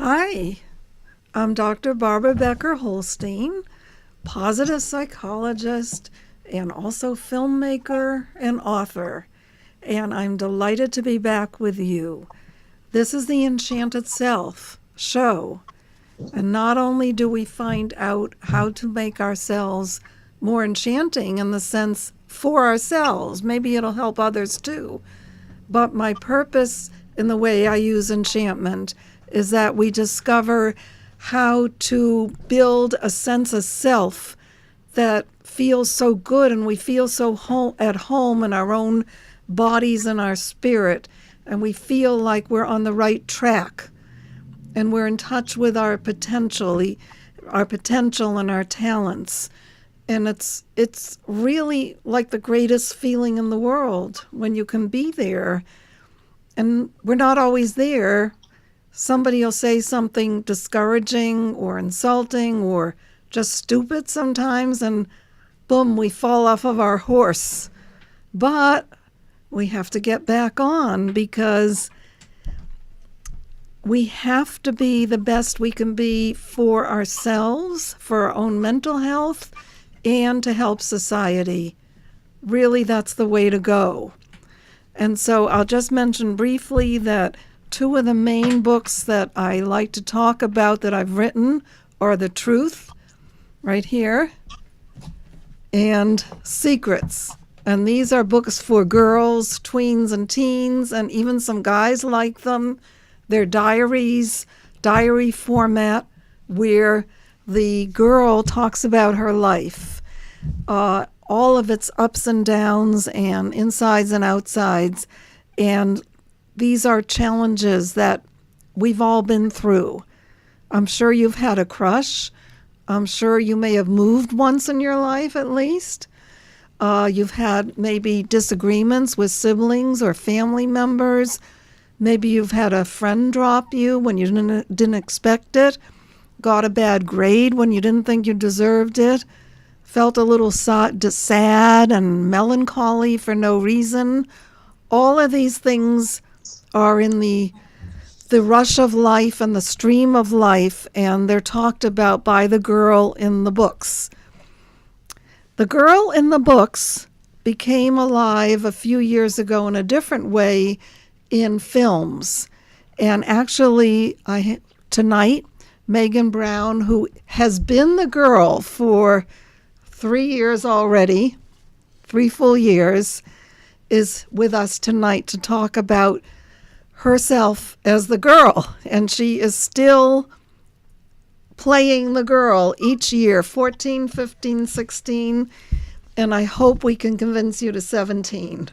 Hi, I'm Dr. Barbara Becker Holstein, positive psychologist and also filmmaker and author, and I'm delighted to be back with you. This is the Enchanted Self show, and not only do we find out how to make ourselves more enchanting in the sense for ourselves, maybe it'll help others too, but my purpose in the way I use enchantment is that we discover how to build a sense of self that feels so good and we feel so at home in our own bodies and our spirit, and we feel like we're on the right track and we're in touch with our potential and our talents. And it's really like the greatest feeling in the world when you can be there. And we're not always there. Somebody will say something discouraging or insulting or just stupid sometimes, and boom, we fall off of our horse. But we have to get back on because we have to be the best we can be for ourselves, for our own mental health, and to help society. Really, that's the way to go. And so I'll just mention briefly that two of the main books that I like to talk about that I've written are The Truth, right here, and Secrets. And these are books for girls, tweens, and teens, and even some guys like them. They're diaries, diary format, where the girl talks about her life, all of its ups and downs and insides and outsides. And these are challenges that we've all been through. I'm sure you've had a crush. I'm sure you may have moved once in your life at least. You've had maybe disagreements with siblings or family members. Maybe you've had a friend drop you when you didn't expect it, got a bad grade when you didn't think you deserved it, felt a little sad and melancholy for no reason. All of these things are in the rush of life and the stream of life, and they're talked about by the girl in the books. The girl in the books became alive a few years ago in a different way in films. And actually, tonight, Megan Brown, who has been the girl for 3 years already, 3 full years, is with us tonight to talk about herself as the girl. And she is still playing the girl each year, 14, 15, 16, and I hope we can convince you to 17.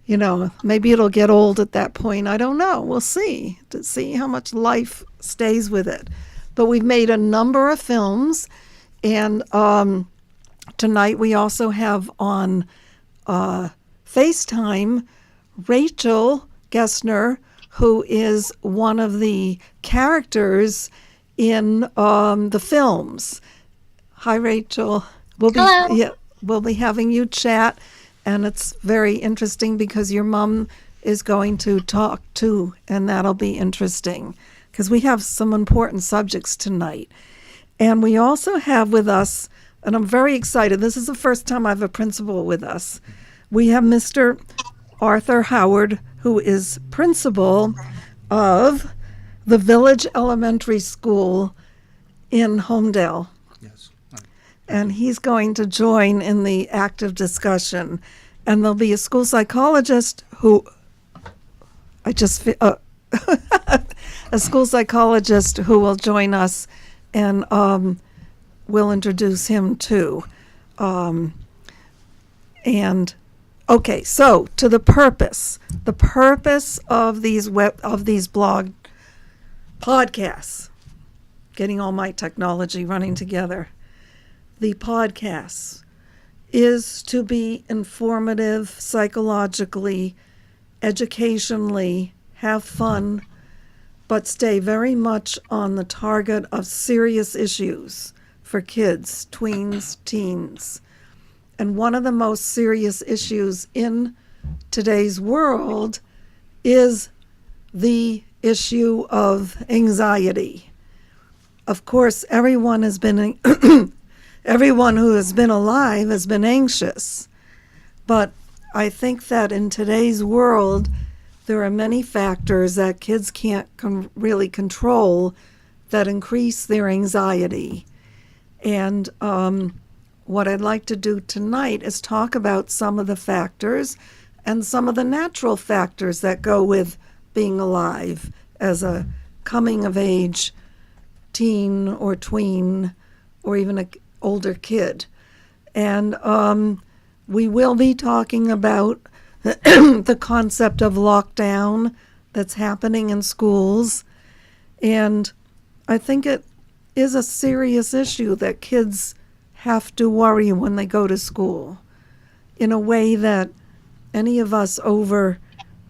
You know, maybe it'll get old at that point. I don't know. We'll see, to see how much life stays with it. But we've made a number of films, and tonight we also have on FaceTime Rachel Gesner, who is one of the characters in the films. Hi, Rachel. Hello. We'll be having you chat, and it's very interesting because your mom is going to talk too, and that'll be interesting because we have some important subjects tonight. And we also have with us, and I'm very excited, this is the first time I have a principal with us. We have Mr. Arthur Howard, who is principal of the Village Elementary School in Holmdel. Yes. And he's going to join in the active discussion. And there'll be a school psychologist who, a school psychologist who will join us, and we'll introduce him too. Okay, so to the purpose of these blog podcasts, getting all my technology running together. The podcasts is to be informative, psychologically, educationally, have fun, but stay very much on the target of serious issues for kids, tweens, teens. And one of the most serious issues in today's world is the issue of anxiety. Of course, everyone has been everyone who has been alive has been anxious. But I think that in today's world, there are many factors that kids can't really control that increase their anxiety. And what I'd like to do tonight is talk about some of the factors and some of the natural factors that go with being alive as a coming-of-age teen or tween or even an older kid. And we will be talking about the concept of lockdown that's happening in schools. And I think it is a serious issue that kids have to worry when they go to school in a way that any of us over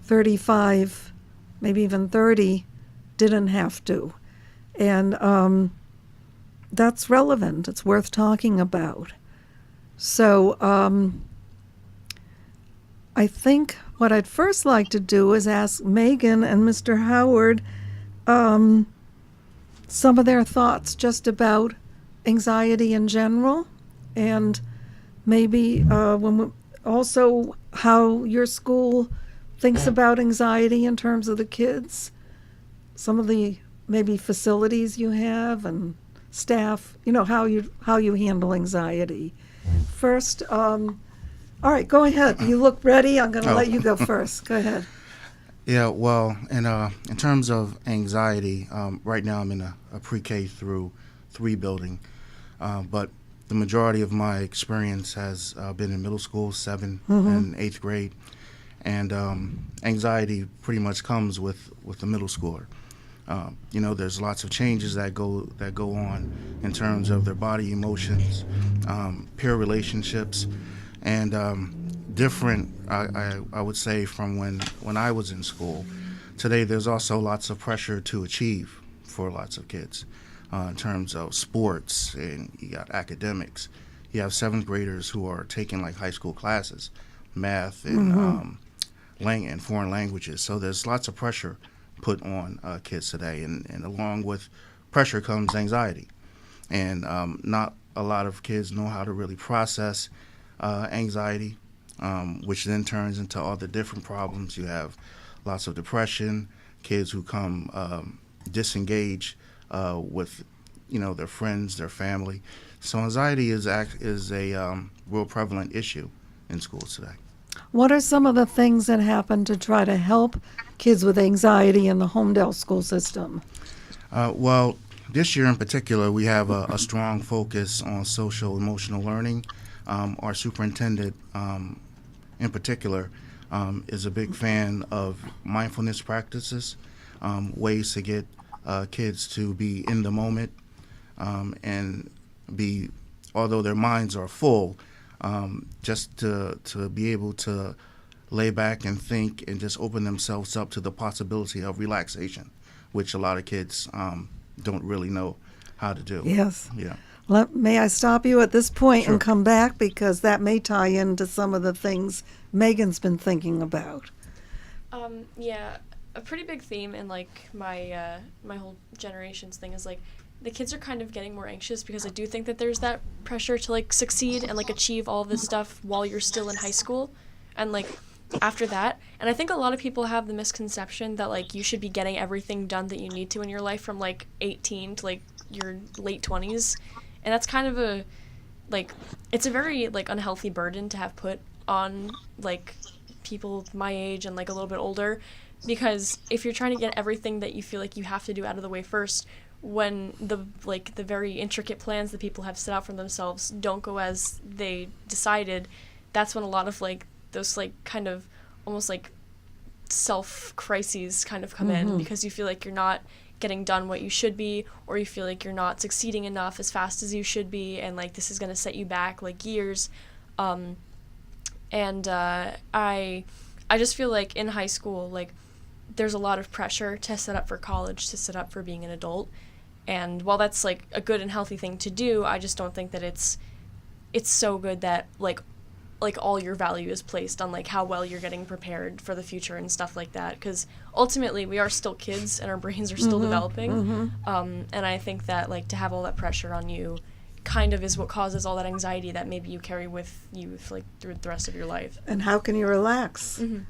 35, maybe even 30, didn't have to. And that's relevant. It's worth talking about. So I think what I'd first like to do is ask Megan and Mr. Howard some of their thoughts just about anxiety in general, and maybe also how your school thinks about anxiety in terms of the kids, some of the maybe facilities you have and staff, how you handle anxiety. First, all right, go ahead. You look ready. I'm going to let you go first. Go ahead. Yeah, well, in terms of anxiety, right now I'm in a pre-K through 3 building, but the majority of my experience has been in middle school, 7th and 8th grade, and anxiety pretty much comes with the middle schooler. There's lots of changes that go on in terms of their body, emotions, peer relationships, and different, I would say, from when I was in school. Today, there's also lots of pressure to achieve for lots of kids in terms of sports, and you got academics. You have 7th graders who are taking like high school classes, math and and foreign languages. So there's lots of pressure put on kids today, and along with pressure comes anxiety. And not a lot of kids know how to really process anxiety, which then turns into all the different problems. You have lots of depression, kids who come disengaged with their friends, their family. So anxiety is a real prevalent issue in schools today. What are some of the things that happen to try to help kids with anxiety in the Holmdel School System? Well, this year in particular, we have a strong focus on social emotional learning. Our superintendent, in particular, is a big fan of mindfulness practices, ways to get kids to be in the moment and be, although their minds are full, just to be able to lay back and think and just open themselves up to the possibility of relaxation, which a lot of kids don't really know how to do. Yes. Yeah. May I stop you at this point Sure. and come back, because that may tie into some of the things Megan's been thinking about. Yeah, a pretty big theme in like my whole generation's thing is like the kids are kind of getting more anxious because I do think that there's that pressure to like succeed and like achieve all this stuff while you're still in high school and like after that. And I think a lot of people have the misconception that like you should be getting everything done that you need to in your life from like 18 to like your late 20s. And that's kind of a like it's a very like unhealthy burden to have put on like people my age and like a little bit older, because if you're trying to get everything that you feel like you have to do out of the way first, when the very intricate plans that people have set out for themselves don't go as they decided, that's when a lot of like those like kind of almost like self crises kind of come in, because you feel like you're not getting done what you should be, or you feel like you're not succeeding enough as fast as you should be, and like this is going to set you back like years. I just feel like in high school, like there's a lot of pressure to set up for college, to set up for being an adult. And while that's like a good and healthy thing to do, I just don't think that it's so good that like like all your value is placed on like how well you're getting prepared for the future and stuff like that, because ultimately we are still kids and our brains are still developing. And I think that like to have all that pressure on you kind of is what causes all that anxiety that maybe you carry with you like through the rest of your life. And how can you relax? And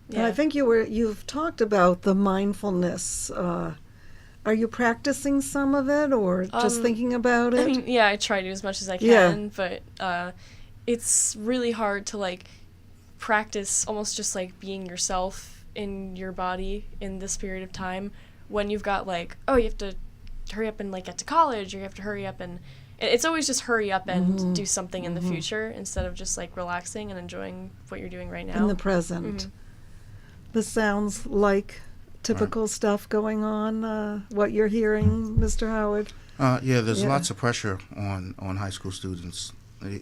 Yeah. I think you've talked about the mindfulness. Are you practicing some of it, or just thinking about it? I mean, yeah, I try to as much as I Yeah. can, but it's really hard to like practice almost just like being yourself in your body in this period of time when you've got like, oh, you have to hurry up and like get to college, or you have to hurry up, and it's always just hurry up and do something in the future instead of just like relaxing and enjoying what you're doing right now. In the present. This sounds like typical stuff going on, what you're hearing, Mr. Howard. Yeah, there's Yeah. lots of pressure on high school students.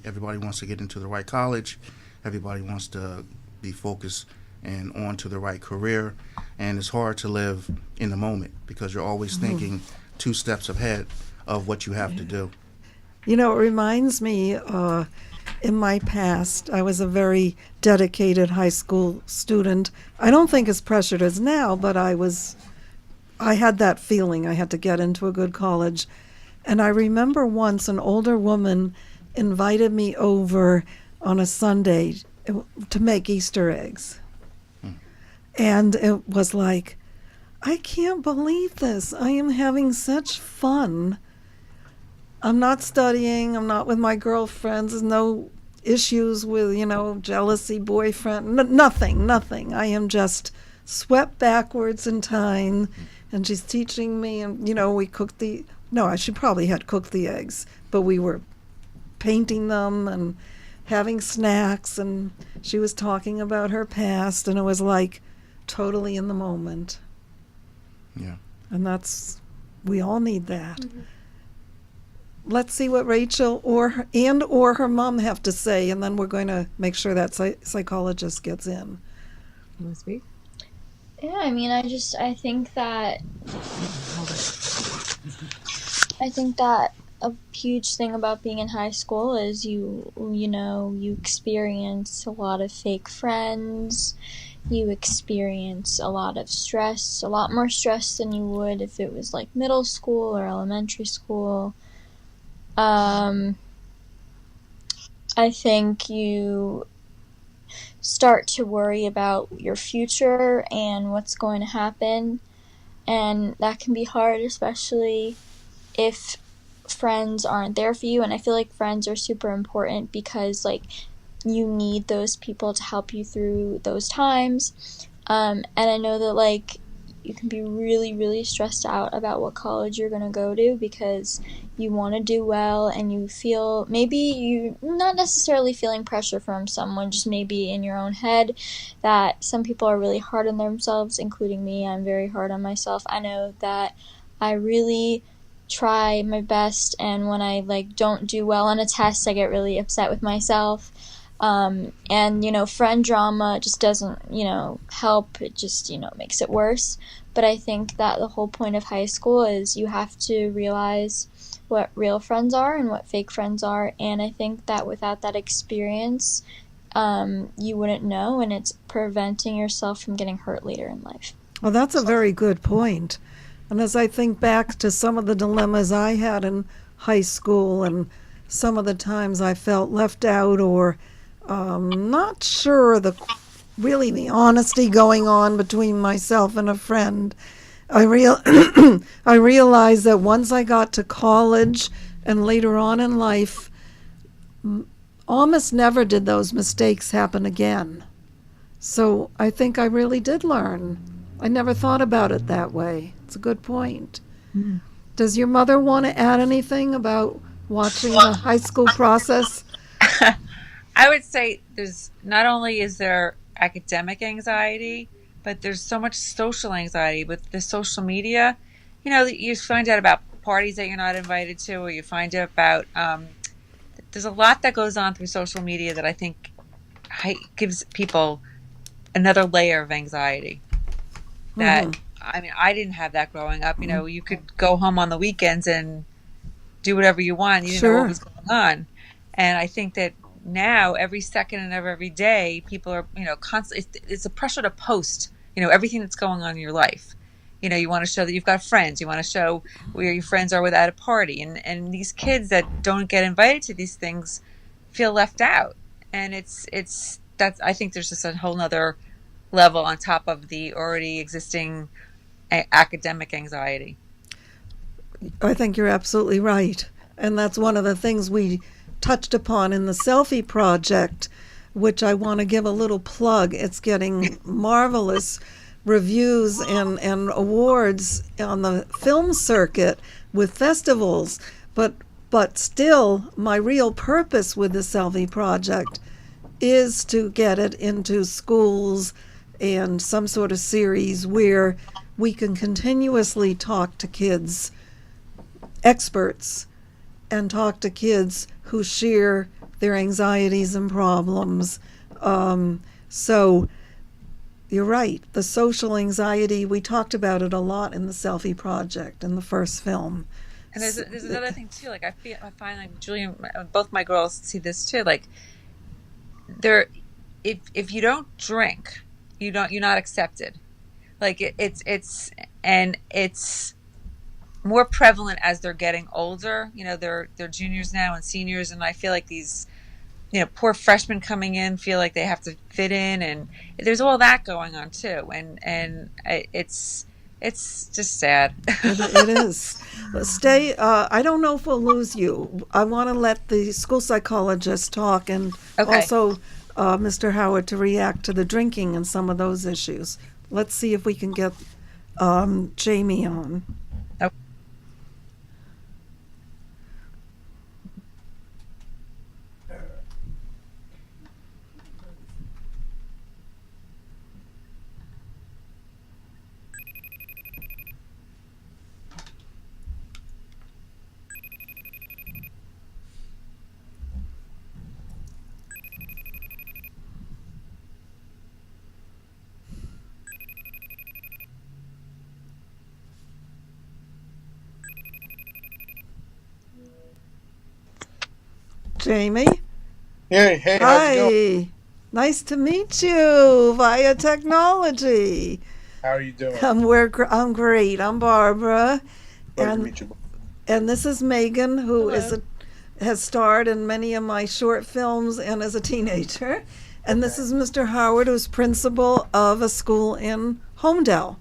Everybody wants to get into the right college. Everybody wants to be focused and on to the right career. And it's hard to live in the moment because you're always thinking 2 steps ahead of what you have to do. You know, it reminds me, in my past, I was a very dedicated high school student. I don't think as pressured as now, but I had that feeling I had to get into a good college. And I remember once an older woman invited me over on a Sunday to make Easter eggs. And it was like, I can't believe this. I am having such fun. I'm not studying. I'm not with my girlfriends. There's no issues with, jealousy, boyfriend, nothing. I am just swept backwards in time. And she's teaching me, and, we cooked I should probably had cooked the eggs, but we were painting them and having snacks, and she was talking about her past, and it was like totally in the moment. Yeah. And we all need that. Let's see what Rachel or her mom have to say, and then we're going to make sure that psychologist gets in. You want to speak? Yeah, I mean, I think that a huge thing about being in high school is you experience a lot of fake friends. You experience a lot of stress, a lot more stress than you would if it was like middle school or elementary school. I think you start to worry about your future and what's going to happen, and that can be hard, especially if friends aren't there for you. And I feel like friends are super important because like you need those people to help you through those times. And I know that like you can be really, really stressed out about what college you're going to go to because you want to do well, and you feel maybe you're not necessarily feeling pressure from someone, just maybe in your own head that some people are really hard on themselves, including me. I'm very hard on myself. I know that I really try my best, and when I like don't do well on a test, I get really upset with myself. And friend drama just doesn't help. It just makes it worse. But I think that the whole point of high school is you have to realize what real friends are and what fake friends are, and I think that without that experience you wouldn't know, and it's preventing yourself from getting hurt later in life. Well, that's a very good point. And as I think back to some of the dilemmas I had in high school and some of the times I felt left out or not sure the honesty going on between myself and a friend, I realized that once I got to college and later on in life, almost never did those mistakes happen again. So I think I really did learn. I never thought about it that way. It's a good point. Mm. Does your mother want to add anything about watching the high school process? I would say there's not only is there academic anxiety, but there's so much social anxiety with the social media. You find out about parties that you're not invited to, or you find out about there's a lot that goes on through social media that I think gives people another layer of anxiety. That I mean, I didn't have that growing up. You could go home on the weekends and do whatever you want. You didn't know what was going on. And I think that now every second and of every day, people are, constantly, it's a pressure to post, everything that's going on in your life. You want to show that you've got friends. You want to show where your friends are at a party. And these kids that don't get invited to these things feel left out. And that's, I think there's just a whole nother level on top of the already existing academic anxiety. I think you're absolutely right. And that's one of the things we touched upon in the Selfie Project, which I want to give a little plug. It's getting marvelous reviews and awards on the film circuit with festivals. But still, my real purpose with the Selfie Project is to get it into schools and some sort of series where we can continuously talk to kids, experts, and talk to kids who share their anxieties and problems. So you're right. The social anxiety, we talked about it a lot in the Selfie Project in the first film. And there's another thing too. Like I find like Julian, both my girls see this too. Like if you don't drink, you're not accepted. Like it's more prevalent as they're getting older. They're juniors now and seniors, and I feel like these, poor freshmen coming in feel like they have to fit in, and there's all that going on too. And it's just sad. It is. Stay. I don't know if we'll lose you. I want to let the school psychologist talk, and Okay. also Mr. Howard to react to the drinking and some of those issues. Let's see if we can get Jamie on. Okay. Jamie? Hey, how's it going? Hi. Nice to meet you via technology. How are you doing? I'm great. I'm Barbara. Pleasure to And meet you. and this is Megan, who Hello. has starred in many of my short films and as a teenager. And this is Mr. Howard, who's principal of a school in Holmdel.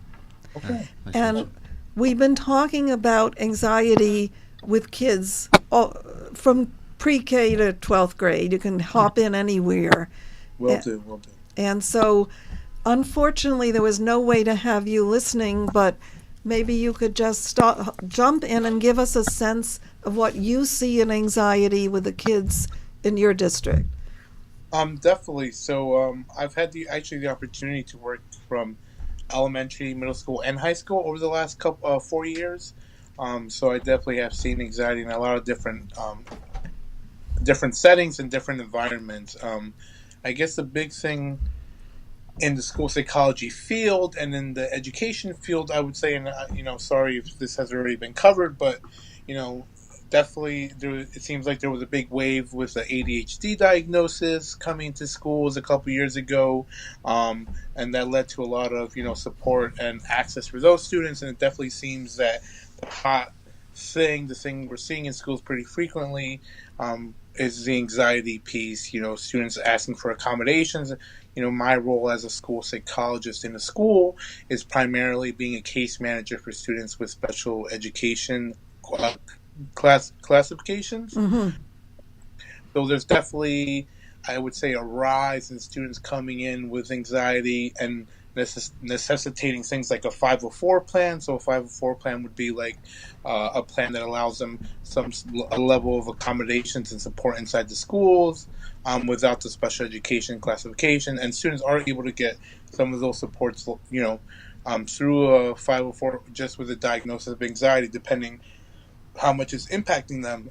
Okay. And we've been talking about anxiety with kids from pre-K to 12th grade. You can hop in anywhere. Will do. And so, unfortunately, there was no way to have you listening, but maybe you could just jump in and give us a sense of what you see in anxiety with the kids in your district. Definitely. So, I've had the opportunity to work from elementary, middle school, and high school over the last 4 years. So I definitely have seen anxiety in a lot of different settings and different environments. I guess the big thing in the school psychology field and in the education field, I would say, and sorry if this has already been covered, but definitely it seems like there was a big wave with the ADHD diagnosis coming to schools a couple years ago, and that led to a lot of support and access for those students. And it definitely seems that the the thing we're seeing in schools pretty frequently, is the anxiety piece. Students asking for accommodations. My role as a school psychologist in a school is primarily being a case manager for students with special education classifications. Mm-hmm. So there's definitely, I would say, a rise in students coming in with anxiety and necessitating things like a 504 plan. So a 504 plan would be like a plan that allows them a level of accommodations and support inside the schools without the special education classification. And students are able to get some of those supports, through a 504 just with a diagnosis of anxiety, depending how much it's impacting them.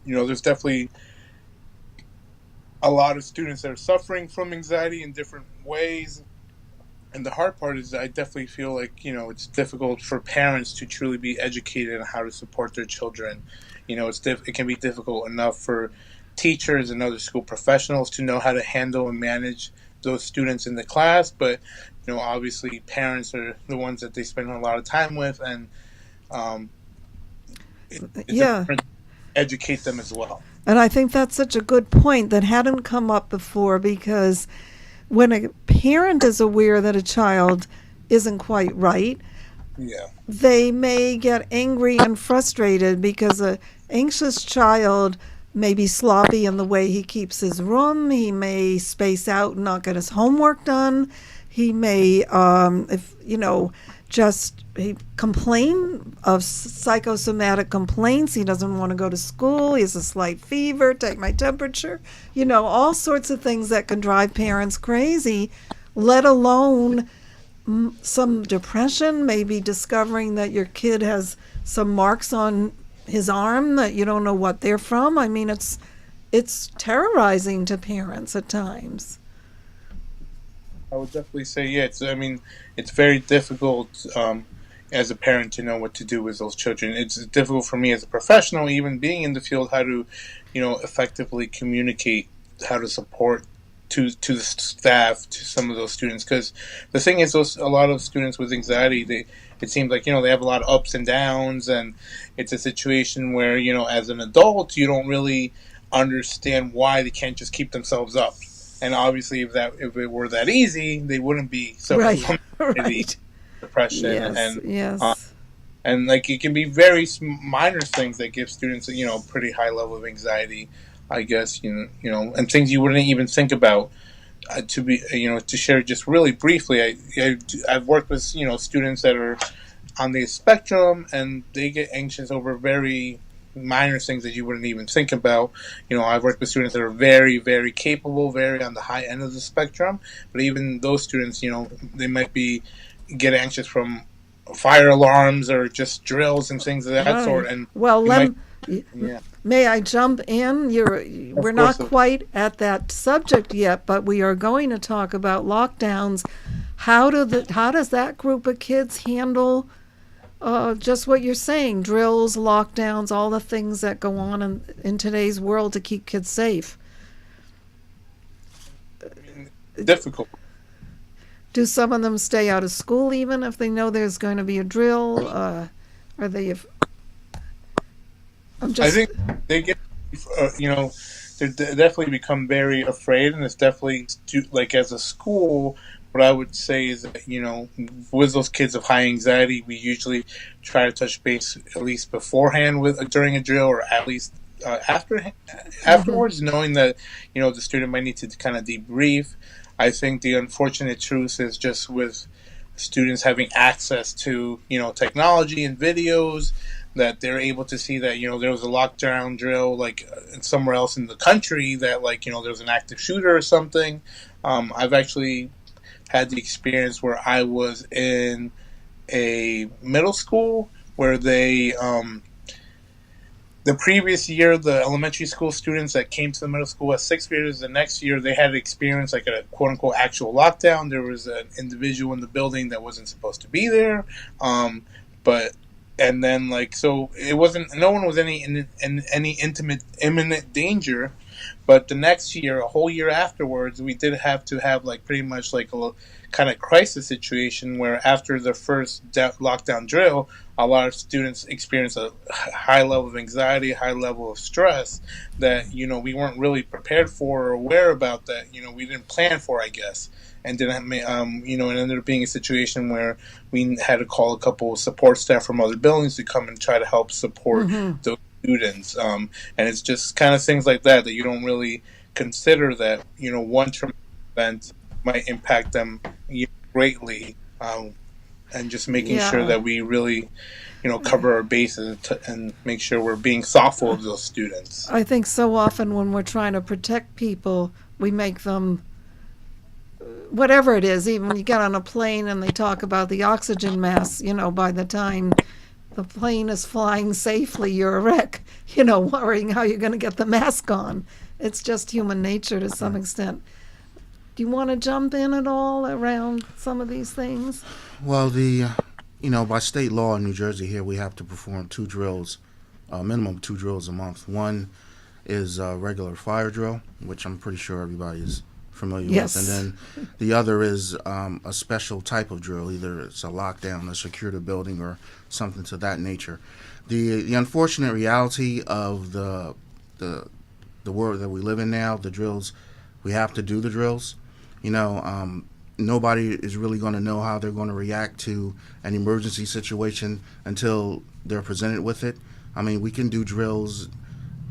There's definitely a lot of students that are suffering from anxiety in different ways. And the hard part is that I definitely feel like, it's difficult for parents to truly be educated on how to support their children. It can be difficult enough for teachers and other school professionals to know how to handle and manage those students in the class. But obviously, parents are the ones that they spend a lot of time with, and um, it's Yeah. important to educate them as well. And I think that's such a good point that hadn't come up before, because when a parent is aware that a child isn't quite right, Yeah. they may get angry and frustrated because a anxious child may be sloppy in the way he keeps his room. He may space out and not get his homework done. He may, he complain of psychosomatic complaints. He doesn't want to go to school. He has a slight fever. Take my temperature. All sorts of things that can drive parents crazy, let alone some depression, maybe discovering that your kid has some marks on his arm that you don't know what they're from. I mean, it's terrorizing to parents at times. I would definitely say, yeah. It's very difficult as a parent to know what to do with those children. It's difficult for me as a professional, even being in the field, how to, effectively communicate, how to support to the staff, to some of those students. Because the thing is, a lot of students with anxiety, it seems like, they have a lot of ups and downs, and it's a situation where, as an adult, you don't really understand why they can't just keep themselves up. And obviously, if it were that easy, they wouldn't be suffering from Right. depression. Yes. And like, it can be very minor things that give students a pretty high level of anxiety, I guess, and things you wouldn't even think about. To share just really briefly, I've worked with students that are on the spectrum, and they get anxious over very minor things that you wouldn't even think about. I've worked with students that are very, very capable, very on the high end of the spectrum, but even those students, they might get anxious from fire alarms or just drills and things of that Right. sort. And Well, yeah. may I jump in? We're not course. quite at that subject yet, but we are going to talk about lockdowns. How does that group of kids handle just what you're saying, drills, lockdowns, all the things that go on in today's world to keep kids safe? Difficult. Do some of them stay out of school even if they know there's going to be a drill? Are they? I think they get, they definitely become very afraid, and it's definitely like, as a school, what I would say is that, with those kids of high anxiety, we usually try to touch base at least beforehand during a drill, or at least afterwards, knowing that, the student might need to kind of debrief. I think the unfortunate truth is, just with students having access to, technology and videos, that they're able to see that, there was a lockdown drill, like somewhere else in the country, that, like, there was an active shooter or something. I've actually had the experience where I was in a middle school where they, the previous year, the elementary school students that came to the middle school as sixth graders, the next year they had experienced like a quote unquote actual lockdown. There was an individual in the building that wasn't supposed to be there. And then, like, so it wasn't, no one was in any imminent danger. But the next year, a whole year afterwards, we did have to have, like, pretty much like a kind of crisis situation where, after the first lockdown drill, a lot of students experienced a high level of anxiety, high level of stress that, we weren't really prepared for or aware about, that, we didn't plan for, I guess. And then, it ended up being a situation where we had to call a couple of support staff from other buildings to come and try to help support those students. And it's just kind of things like that you don't really consider, that, one traumatic event might impact them greatly. And just making sure that we really, cover our bases and make sure we're being thoughtful of those students. I think so often when we're trying to protect people, we make them, whatever it is, even when you get on a plane and they talk about the oxygen mask, by the time the plane is flying safely, you're a wreck, worrying how you're going to get the mask on. It's just human nature to some extent. Do you want to jump in at all around some of these things? Well, by state law in New Jersey here, we have to perform 2 drills, minimum 2 drills a month. One is a regular fire drill, which I'm pretty sure everybody is familiar Yes. with. And then the other is a special type of drill. Either it's a lockdown, a secure the building, or something to that nature. The unfortunate reality of the world that we live in now, the drills, we have to do the drills. Nobody is really going to know how they're going to react to an emergency situation until they're presented with it. I mean, we can do drills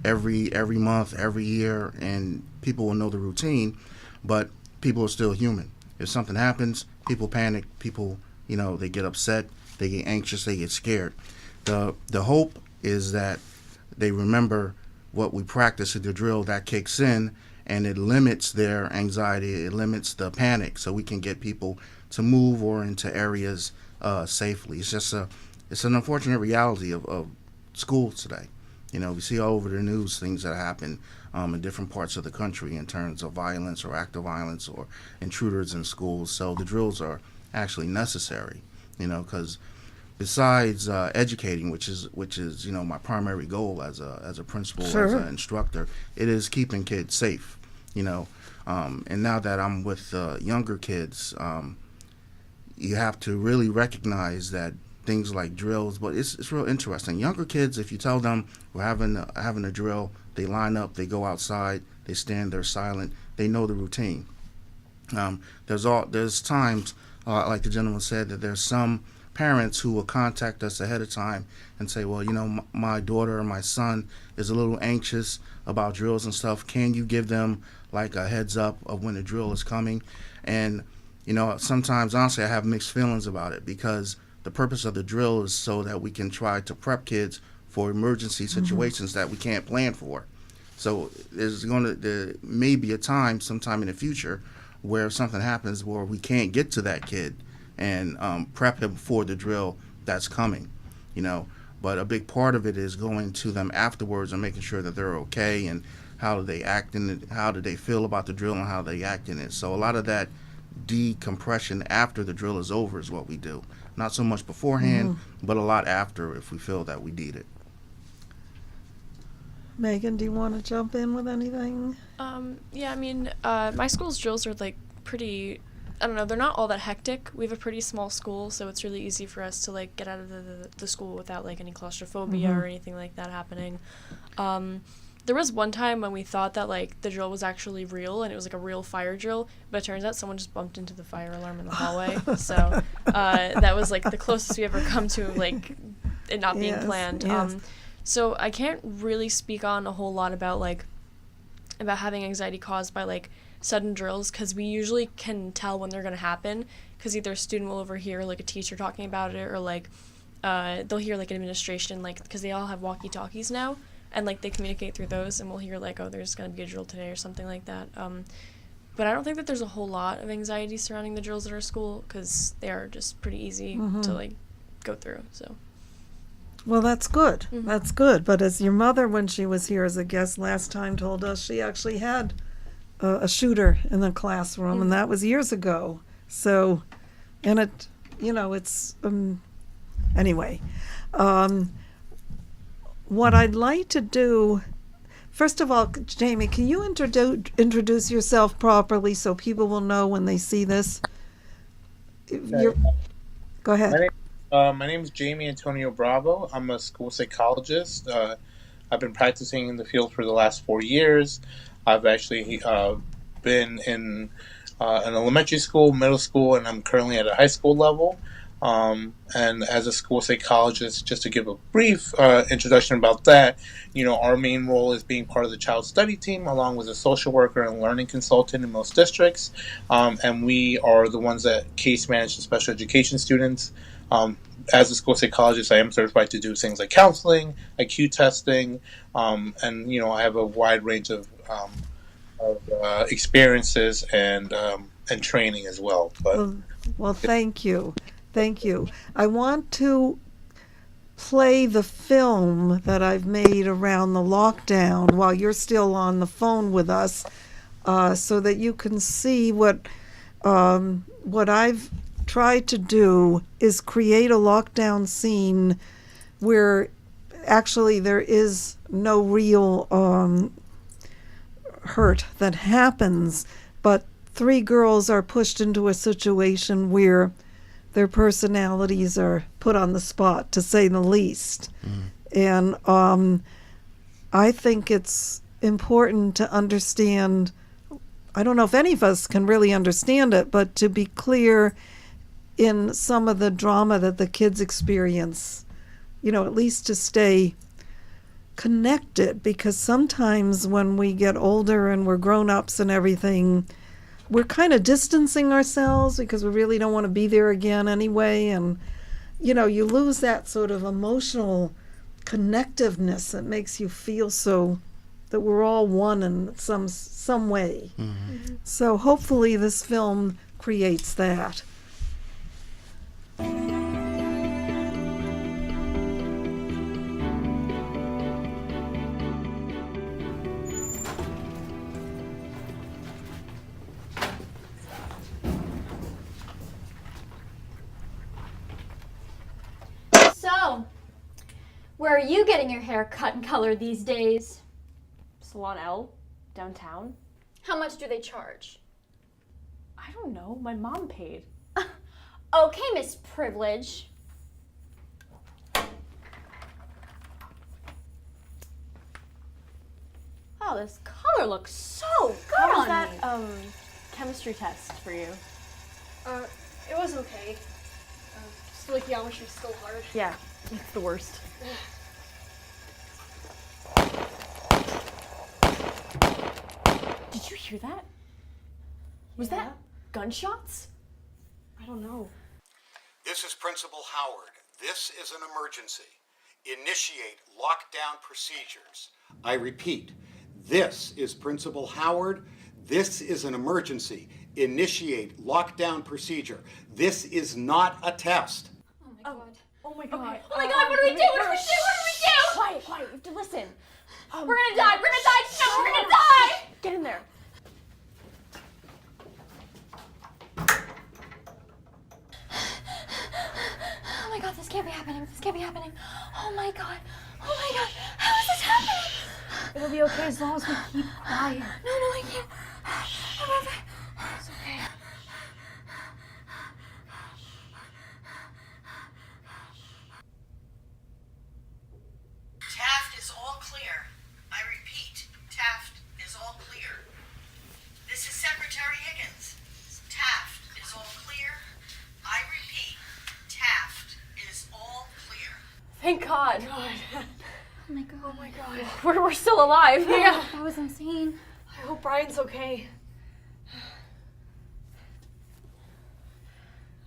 every month, every year, and people will know the routine, but people are still human. If something happens, people panic, people, they get upset, they get anxious, they get scared. The hope is that they remember what we practice at the drill, that kicks in, and it limits their anxiety, it limits the panic, so we can get people to move or into areas safely. It's an unfortunate reality of schools today. We see all over the news things that happen in different parts of the country in terms of violence or act of violence or intruders in schools. So the drills are actually necessary, because besides educating, which is my primary goal as a principal, Sure. as an instructor, it is keeping kids safe. And now that I'm with younger kids, you have to really recognize that things like drills, but it's real interesting. Younger kids, if you tell them we're having a drill, they line up, they go outside, they stand there silent, they know the routine. There's times, like the gentleman said, that there's some parents who will contact us ahead of time and say, well, my daughter or my son is a little anxious about drills and stuff. Can you give them like a heads up of when the drill is coming? And sometimes honestly I have mixed feelings about it, because the purpose of the drill is so that we can try to prep kids for emergency situations that we can't plan for. So there may be a time sometime in the future where something happens where we can't get to that kid and prep him for the drill that's coming, But a big part of it is going to them afterwards and making sure that they're okay, and how do they act in it, how do they feel about the drill, and how they act in it. So a lot of that decompression after the drill is over is what we do. Not so much beforehand, but a lot after if we feel that we need it. Megan, do you want to jump in with anything? Yeah, I mean, my school's drills are like pretty, I don't know, they're not all that hectic. We have a pretty small school, so it's really easy for us to like get out of the school without like any claustrophobia or anything like that happening. There was one time when we thought that like the drill was actually real and it was like a real fire drill, but it turns out someone just bumped into the fire alarm in the hallway. So that was like the closest we ever come to like it not being planned. Yes. So I can't really speak on a whole lot about having anxiety caused by like sudden drills, because we usually can tell when they're going to happen, because either a student will overhear like a teacher talking about it, or like they'll hear like administration, like because they all have walkie-talkies now, and like they communicate through those, and we'll hear like, oh, there's going to be a drill today or something like that. But I don't think that there's a whole lot of anxiety surrounding the drills at our school, because they are just pretty easy to like go through. So. Well, that's good. That's good. But as your mother, when she was here as a guest last time, told us, she actually had a shooter in the classroom, and that was years ago. So, and it, it's, anyway. What I'd like to do, first of all, Jamie, can you introduce yourself properly so people will know when they see this? Go ahead. My name is Jamie Antonio Bravo. I'm a school psychologist. I've been practicing in the field for the last 4 years. I've actually been in an elementary school, middle school, and I'm currently at a high school level. And as a school psychologist, just to give a brief introduction about that, our main role is being part of the child study team, along with a social worker and learning consultant in most districts. And we are the ones that case manage the special education students. As a school psychologist, I am certified to do things like counseling, IQ testing, and I have a wide range of experiences and training as well. But well, thank you. Thank you. I want to play the film that I've made around the lockdown while you're still on the phone with us, so that you can see what I've tried to do is create a lockdown scene where actually there is no real hurt that happens, but 3 girls are pushed into a situation where their personalities are put on the spot, to say the least. And I think it's important to understand, I don't know if any of us can really understand it, but to be clear in some of the drama that the kids experience, at least to stay connected, because sometimes when we get older and we're grown-ups and everything, we're kind of distancing ourselves because we really don't want to be there again anyway, and you lose that sort of emotional connectiveness that makes you feel so that we're all one in some way. So hopefully this film creates that. So, where are you getting your hair cut and colored these days? Salon L, downtown. How much do they charge? I don't know. My mom paid. Okay, Miss Privilege. Oh, this color looks so good How was on that me. chemistry test for you? It was okay. Stoichiometry's still hard. Yeah, it's the worst. Did you hear that? Was that gunshots? I don't know. This is Principal Howard. This is an emergency. Initiate lockdown procedures. I repeat, this is Principal Howard. This is an emergency. Initiate lockdown procedure. This is not a test. Oh my god. Oh my god. Oh my god, what do we do? What do we do? What do we do? Quiet, quiet. You have to listen. We're gonna die. We're gonna die. No, we're gonna die. Get in there. Oh my god, this can't be happening. This can't be happening. Oh my god. Oh my god. How is this happening? It'll be okay as long as we keep quiet. No, I can't. It's okay. Taft is all clear. I repeat, Taft is all clear. This is Secretary Higgins. Taft is all clear. I repeat, Taft is all clear. Thank God. Oh my god. Oh my god. We're still alive. Yeah. That was insane. I hope Brian's okay.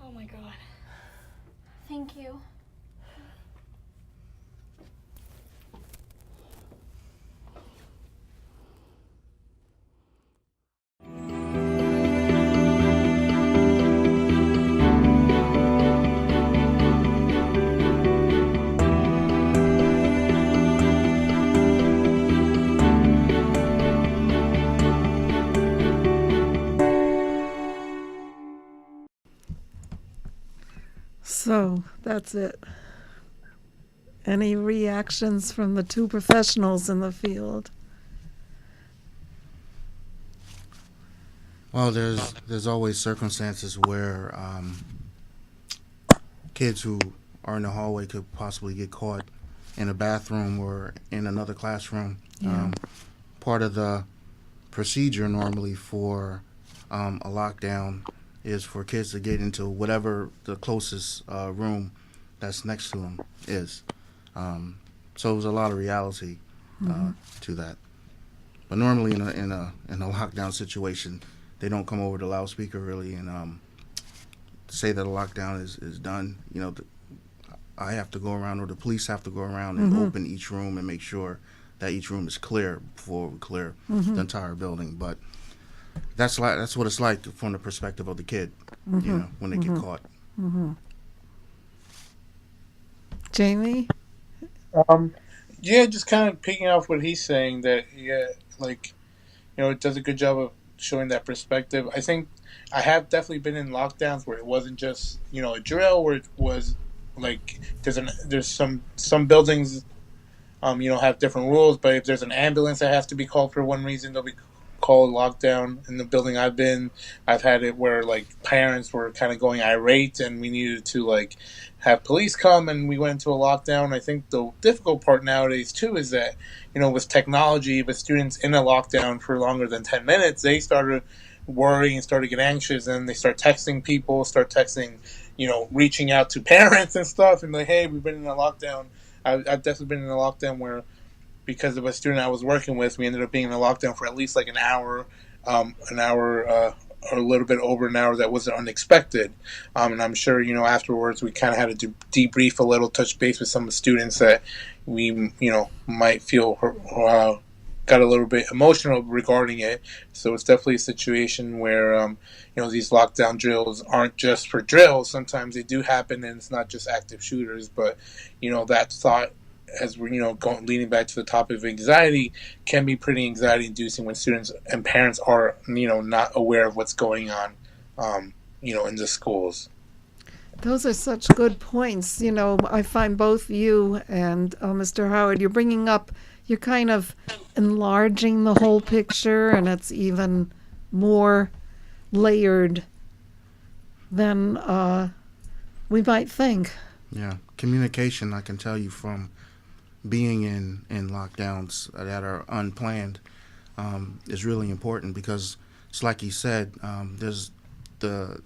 Oh my god. Thank you. So that's it. Any reactions from the 2 professionals in the field? Well, there's always circumstances where kids who are in the hallway could possibly get caught in a bathroom or in another classroom. Yeah. Part of the procedure normally for a lockdown is for kids to get into whatever the closest room that's next to them is. So there's a lot of reality to that. But normally in a lockdown situation, they don't come over the loudspeaker really and say that a lockdown is done. I have to go around, or the police have to go around and open each room and make sure that each room is clear before we clear the entire building. But that's what it's like from the perspective of the kid, when they get caught. Jamie? Yeah, just kind of picking off what he's saying, that it does a good job of showing that perspective. I think I have definitely been in lockdowns where it wasn't just a drill, where it was like there's some buildings have different rules, but if there's an ambulance that has to be called for one reason, they'll be call a lockdown in the building I've been. I've had it where like parents were kind of going irate, and we needed to like have police come, and we went into a lockdown. I think the difficult part nowadays too is that, with technology, with students in a lockdown for longer than 10 minutes, they started worrying and started to get anxious, and they start texting people, reaching out to parents and stuff, and like, hey, we've been in a lockdown. I've definitely been in a lockdown where, because of a student I was working with, we ended up being in a lockdown for at least like an hour, or a little bit over an hour. That wasn't unexpected. And I'm sure, afterwards we kind of had to debrief a little, touch base with some of the students that we, might feel got a little bit emotional regarding it. So it's definitely a situation where, these lockdown drills aren't just for drills. Sometimes they do happen, and it's not just active shooters. But, that thought, as we're, leading back to the topic of anxiety, can be pretty anxiety inducing when students and parents are, not aware of what's going on, in the schools. Those are such good points. I find both you and Mr. Howard, you're kind of enlarging the whole picture, and it's even more layered than we might think. Yeah, communication, I can tell you from being in lockdowns that are unplanned, is really important, because it's like you said, there's the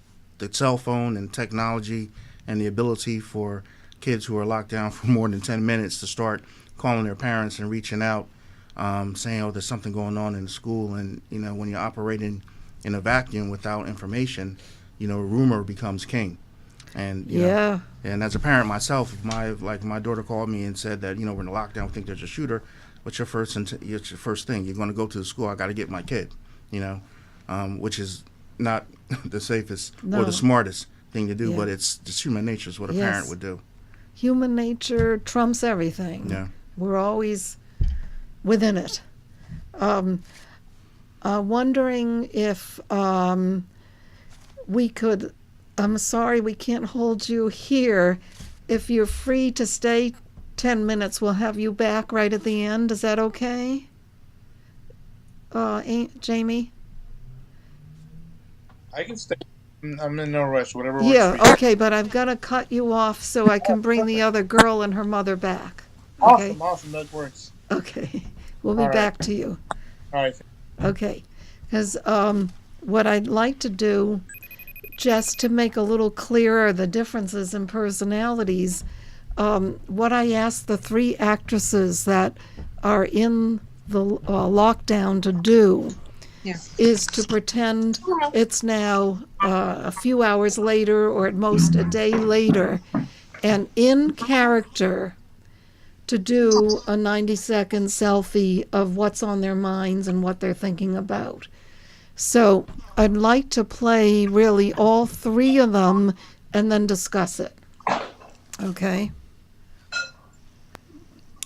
cell phone and technology and the ability for kids who are locked down for more than 10 minutes to start calling their parents and reaching out, saying, oh, there's something going on in the school. And, when you're operating in a vacuum without information, rumor becomes king. And, and as a parent myself, if my daughter called me and said that, we're in a lockdown, we think there's a shooter, what's your first thing? You're going to go to the school, I got to get my kid, which is not the safest or the smartest thing to do, but it's just human nature is what a parent would do. Human nature trumps everything. Yeah. We're always within it. Wondering if we could, I'm sorry we can't hold you here. If you're free to stay 10 minutes, we'll have you back right at the end. Is that okay? Jamie? I can stay. I'm in no rush. Whatever works Yeah, for you. okay, but I've got to cut you off so I can bring the other girl and her mother back. Okay? Awesome. That works. Okay. We'll be All right. back to you. All right. Okay. Because what I'd like to do, just to make a little clearer the differences in personalities, what I asked the 3 actresses that are in the lockdown to do is to pretend it's now a few hours later, or at most a day later, and in character to do a 90-second selfie of what's on their minds and what they're thinking about. So I'd like to play really all 3 of them and then discuss it. Okay?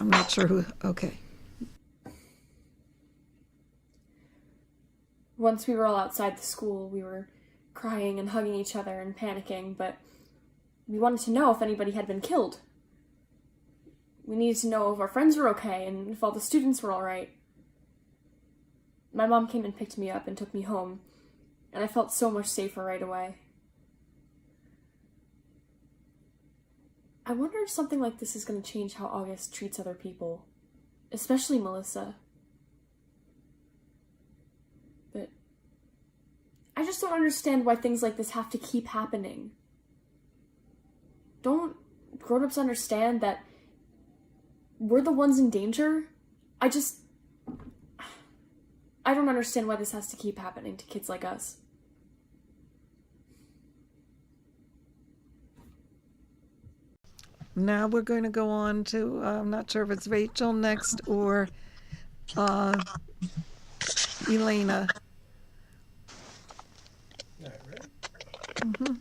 I'm not sure who. Okay. Once we were all outside the school, we were crying and hugging each other and panicking, but we wanted to know if anybody had been killed. We needed to know if our friends were okay and if all the students were all right. My mom came and picked me up and took me home, and I felt so much safer right away. I wonder if something like this is going to change how August treats other people, especially Melissa. But I just don't understand why things like this have to keep happening. Don't grown-ups understand that we're the ones in danger? I don't understand why this has to keep happening to kids like us. Now we're going to go on to, I'm not sure if it's Rachel next or Elena. Mm-hmm.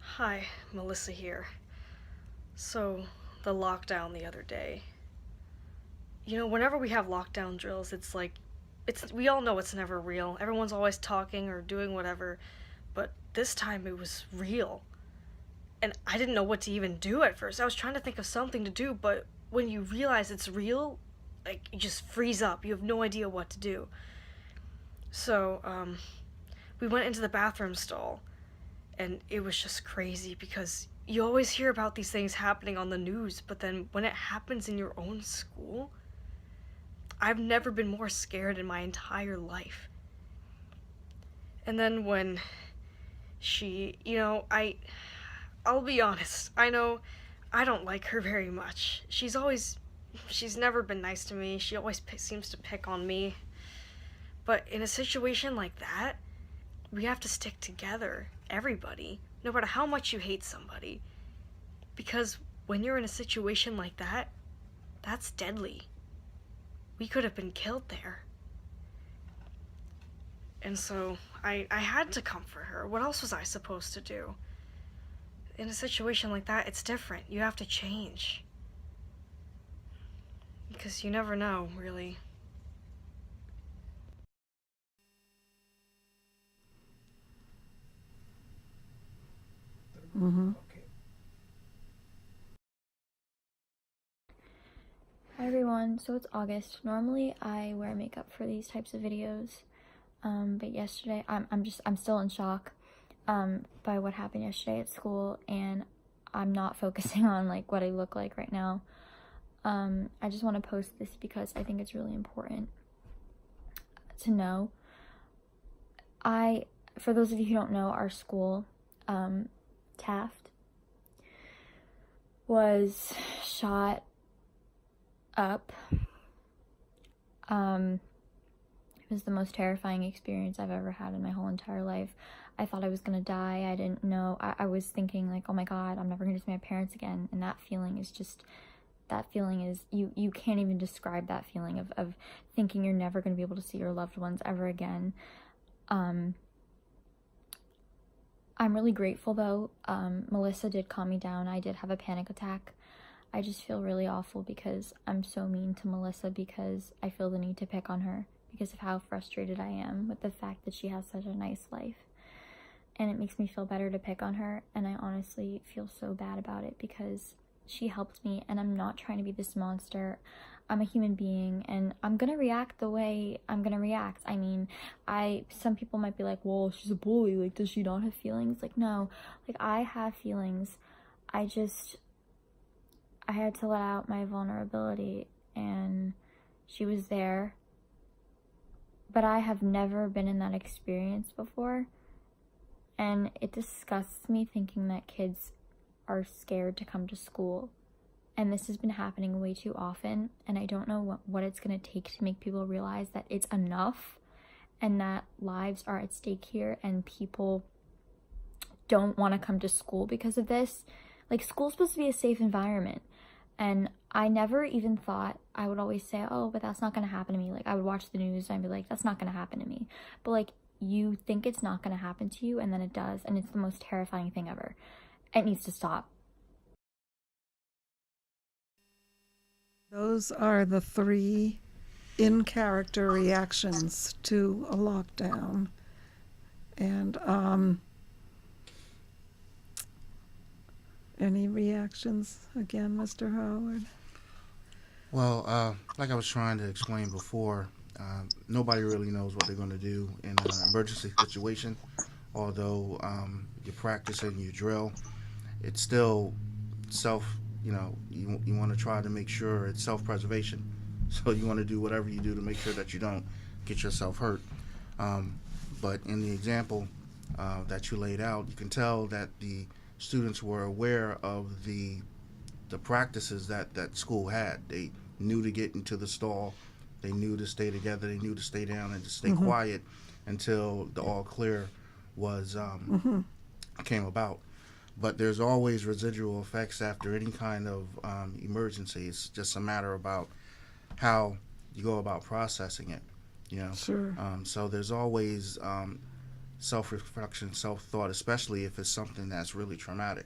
Hi, Melissa here. So, the lockdown the other day. Whenever we have lockdown drills, we all know it's never real. Everyone's always talking or doing whatever, but this time it was real. And I didn't know what to even do at first. I was trying to think of something to do, but when you realize it's real, like you just freeze up. You have no idea what to do. So we went into the bathroom stall, and it was just crazy because you always hear about these things happening on the news, but then when it happens in your own school, I've never been more scared in my entire life. And then when she, I'll be honest, I know I don't like her very much. She's never been nice to me. She always seems to pick on me. But in a situation like that, we have to stick together, everybody, no matter how much you hate somebody. Because when you're in a situation like that, that's deadly. We could have been killed there. And so I had to comfort her. What else was I supposed to do? In a situation like that, it's different. You have to change. Because you never know, really. Mm-hmm. Hi everyone, so it's August. Normally I wear makeup for these types of videos, but yesterday I'm still in shock by what happened yesterday at school, and I'm not focusing on like what I look like right now. I just want to post this because I think it's really important to know. For those of you who don't know, our school, Taft, was shot up. It was the most terrifying experience I've ever had in my whole entire life. I thought I was gonna die. I didn't know. I was thinking like, oh my god, I'm never gonna see my parents again. And that feeling is you can't even describe that feeling of thinking you're never gonna be able to see your loved ones ever again. I'm really grateful though. Melissa did calm me down. I did have a panic attack. I just feel really awful because I'm so mean to Melissa because I feel the need to pick on her because of how frustrated I am with the fact that she has such a nice life. And it makes me feel better to pick on her, and I honestly feel so bad about it because she helped me, and I'm not trying to be this monster. I'm a human being, and I'm gonna react the way I'm gonna react. I mean, some people might be like, well, she's a bully, like, does she not have feelings? Like, no, like, I have feelings. I had to let out my vulnerability, and she was there. But I have never been in that experience before, and it disgusts me thinking that kids are scared to come to school. And this has been happening way too often, and I don't know what it's going to take to make people realize that it's enough and that lives are at stake here and people don't want to come to school because of this. Like, school's supposed to be a safe environment. And I never even thought, I would always say, oh, but that's not going to happen to me. Like, I would watch the news and I'd be like, that's not going to happen to me. But, like, you think it's not going to happen to you, and then it does. And it's the most terrifying thing ever. It needs to stop. Those are the 3 in-character reactions to a lockdown. And any reactions again, Mr. Howard? Well, like I was trying to explain before, nobody really knows what they're going to do in an emergency situation. Although you practice and you drill, it's still you want to try to make sure it's self-preservation. So you want to do whatever you do to make sure that you don't get yourself hurt. But in the example that you laid out, you can tell that the students were aware of the practices that school had. They knew to get into the stall. They knew to stay together. They knew to stay down and to stay quiet until the all clear was came about. But there's always residual effects after any kind of emergency. It's just a matter about how you go about processing it, Sure. So there's always self-reflection, self-thought, especially if it's something that's really traumatic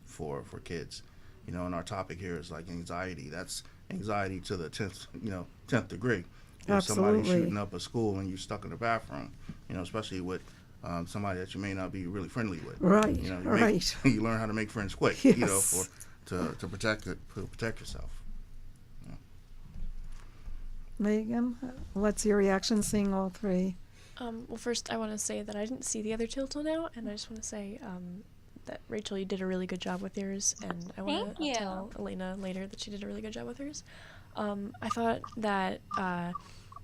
for kids. And our topic here is like anxiety. That's anxiety to the 10th degree. If somebody shooting up a school and you're stuck in the bathroom, especially with somebody that you may not be really friendly with. Right. You learn how to make friends quick. Yes. To protect yourself. Megan, what's your reaction seeing all three? Well, first, I want to say that I didn't see the other two till now, and I just want to say that Rachel, you did a really good job with yours, and I want Thank to you. tell Elena later that she did a really good job with hers. I thought that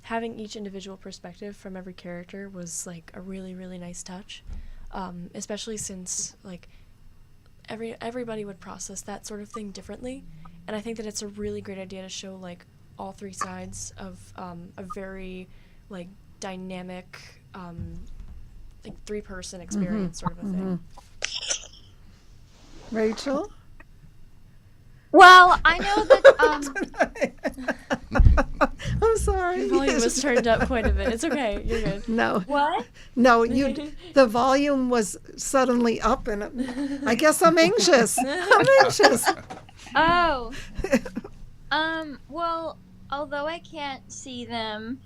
having each individual perspective from every character was like a really, really nice touch, especially since like everybody would process that sort of thing differently, and I think that it's a really great idea to show like all three sides of a very like dynamic like three-person experience sort of a thing. Rachel? Well, I know that I'm sorry. Your volume was turned up quite a bit. It's okay. You're good. No. what? No, the volume was suddenly up, and I guess I'm anxious. I'm anxious. Oh. Well, although I can't see them,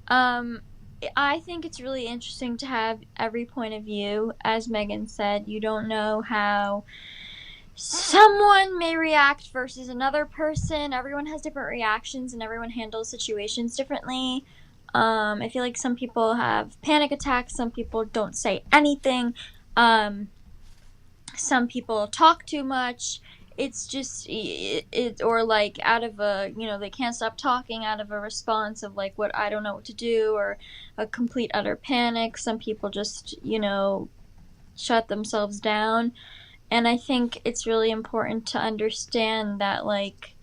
I think it's really interesting to have every point of view. As Megan said, you don't know how someone may react versus another person. Everyone has different reactions and everyone handles situations differently. I feel like some people have panic attacks, some people don't say anything, some people talk too much. It's just or like out of a, they can't stop talking out of a response of like what I don't know what to do, or a complete utter panic. Some people just shut themselves down. And I think it's really important to understand that like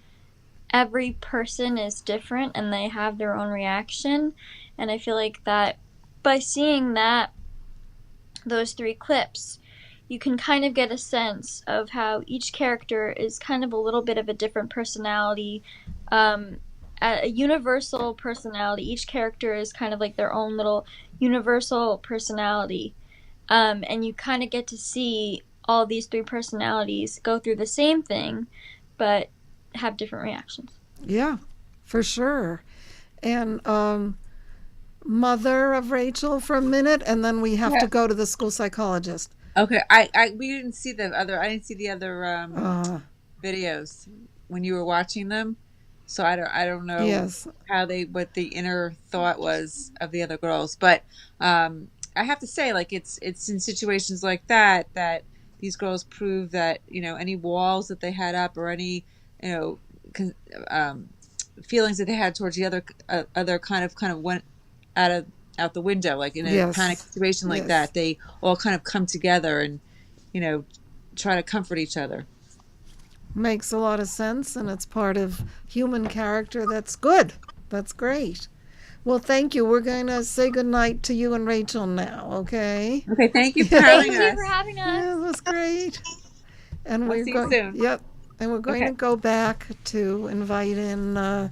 every person is different and they have their own reaction. And I feel like that by seeing those three clips, you can kind of get a sense of how each character is kind of a little bit of a different personality, a universal personality. Each character is kind of like their own little universal personality. And you kind of get to see all these three personalities go through the same thing, but have different reactions. Yeah, for sure. And mother of Rachel for a minute, and then we have to go to the school psychologist. Okay, we didn't see the other. I didn't see the other videos when you were watching them, so I don't know what the inner thought was of the other girls. But I have to say, like it's in situations like that these girls prove that any walls that they had up or any feelings that they had towards the other kind of went out the window, like in a panic situation like that. They all kind of come together and try to comfort each other. Makes a lot of sense, and it's part of human character. That's good. That's great. Well, thank you. We're going to say goodnight to you and Rachel now, okay? Okay, thank you for having us. Thank you for having us. Yeah, it was great. And We'll see you soon. Yep. And we're going to go back to invite in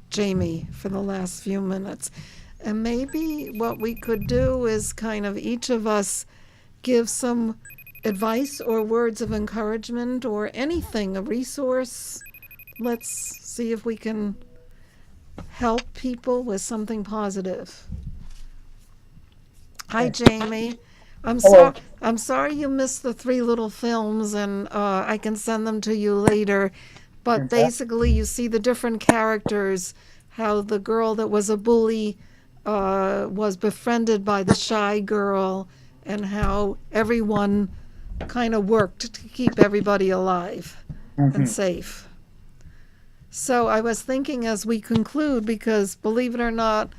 Jamie for the last few minutes. And maybe what we could do is kind of each of us give some advice or words of encouragement or anything, a resource. Let's see if we can help people with something positive. Hi, Jamie. I'm sorry you missed the three little films, and I can send them to you later. But basically, you see the different characters, how the girl that was a bully was befriended by the shy girl, and how everyone kind of worked to keep everybody alive and safe. So I was thinking as we conclude, because believe it or not,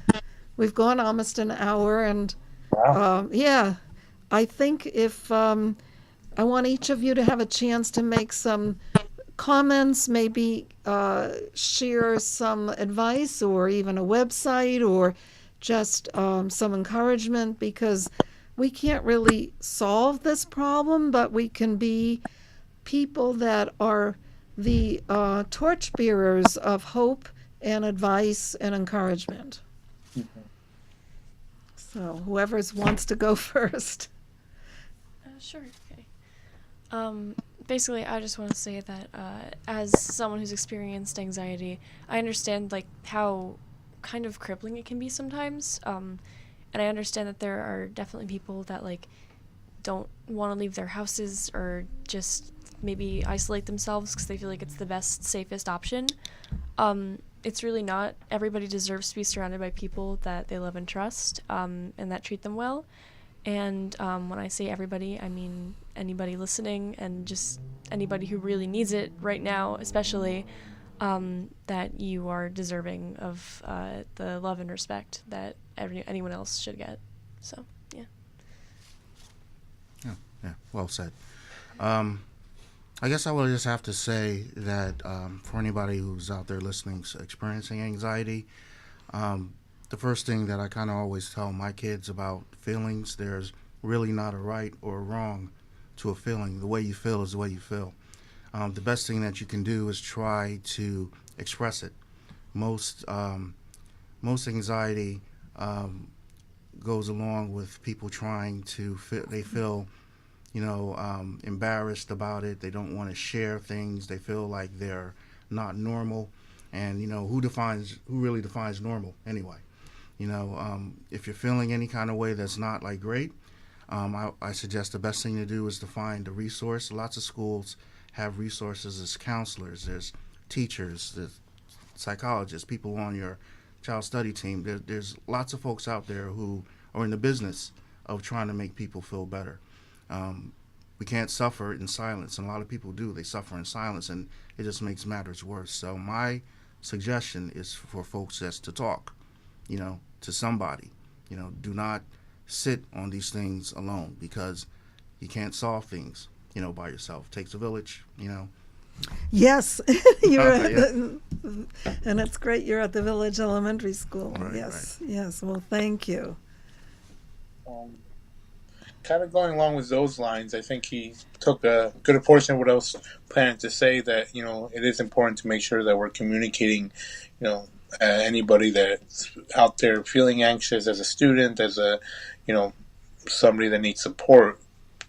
we've gone almost an hour, and I think if I want each of you to have a chance to make some comments, maybe share some advice or even a website or just some encouragement, because we can't really solve this problem, but we can be people that are the torchbearers of hope and advice and encouragement. So whoever wants to go first. Sure. Okay. Basically, I just want to say that as someone who's experienced anxiety, I understand like how kind of crippling it can be sometimes. And I understand that there are definitely people that like don't want to leave their houses or just maybe isolate themselves because they feel like it's the best, safest option. It's really not. Everybody deserves to be surrounded by people that they love and trust, and that treat them well. And when I say everybody, I mean anybody listening and just anybody who really needs it right now, especially, that you are deserving of the love and respect that anyone else should get. So, yeah. Yeah, well said. I guess I would just have to say that for anybody who's out there listening, experiencing anxiety, the first thing that I kind of always tell my kids about feelings, there's really not a right or a wrong to a feeling. The way you feel is the way you feel. The best thing that you can do is try to express it. Most anxiety goes along with people trying to they feel embarrassed about it. They don't want to share things. They feel like they're not normal. And, who really defines normal anyway? If you're feeling any kind of way that's not like great, I suggest the best thing to do is to find a resource. Lots of schools have resources as counselors. There's teachers, there's psychologists, people on your child study team. There's lots of folks out there who are in the business of trying to make people feel better. We can't suffer in silence, and a lot of people do. They suffer in silence, and it just makes matters worse. So my suggestion is for folks just to talk, to somebody. Do not sit on these things alone, because you can't solve things, by yourself. It takes a village, Yes, you're Yeah. and it's great you're at the Village Elementary School. Right, Yes, yes. Well, thank you. Kind of going along with those lines, I think he took a good portion of what I was planning to say, that, it is important to make sure that we're communicating, anybody that's out there feeling anxious as a student, as a, somebody that needs support,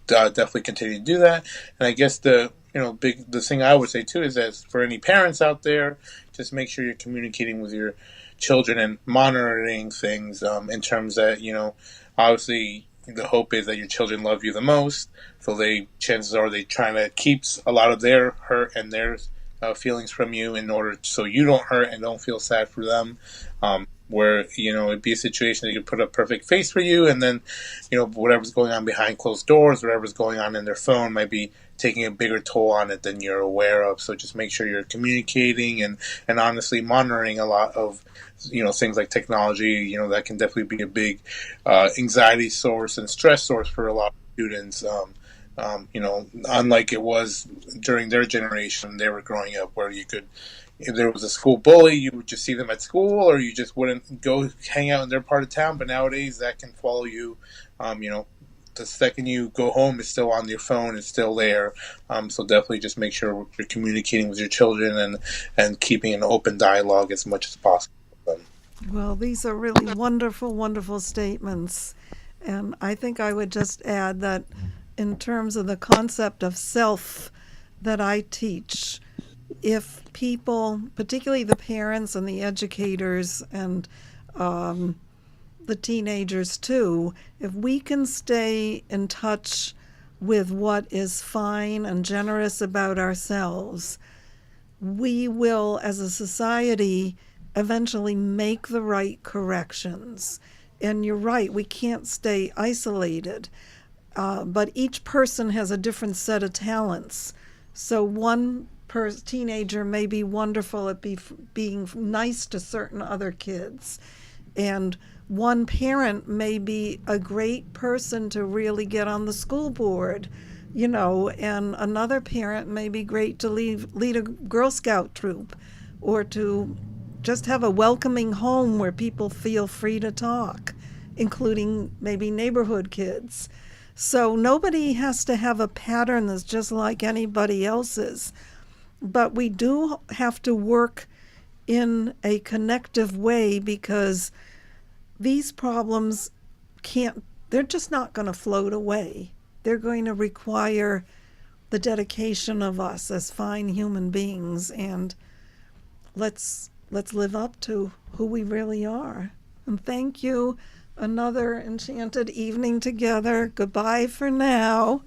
definitely continue to do that. And I guess the thing I would say too is that for any parents out there, just make sure you're communicating with your children and monitoring things in terms that, obviously the hope is that your children love you the most. So chances are they trying to keep a lot of their hurt and their feelings from you in order so you don't hurt and don't feel sad for them. Where, it'd be a situation that you could put a perfect face for you, and then, whatever's going on behind closed doors, whatever's going on in their phone might be taking a bigger toll on it than you're aware of. So just make sure you're communicating and honestly monitoring a lot of, things like technology, that can definitely be a big anxiety source and stress source for a lot of students. Unlike it was during their generation, they were growing up, where if there was a school bully, you would just see them at school, or you just wouldn't go hang out in their part of town. But nowadays, that can follow you. The second you go home, it's still on your phone. It's still there. So definitely just make sure you're communicating with your children and keeping an open dialogue as much as possible. Well, these are really wonderful, wonderful statements. And I think I would just add that in terms of the concept of self that I teach, if people, particularly the parents and the educators and the teenagers too, if we can stay in touch with what is fine and generous about ourselves, we will, as a society, eventually make the right corrections. And you're right, we can't stay isolated. But each person has a different set of talents. So one teenager may be wonderful at being nice to certain other kids. And one parent may be a great person to really get on the school board, and another parent may be great to lead a Girl Scout troop, or to just have a welcoming home where people feel free to talk, including maybe neighborhood kids. So nobody has to have a pattern that's just like anybody else's. But we do have to work in a connective way, because these problems they're just not going to float away. They're going to require the dedication of us as fine human beings, and let's live up to who we really are. And thank you. Another enchanted evening together. Goodbye for now.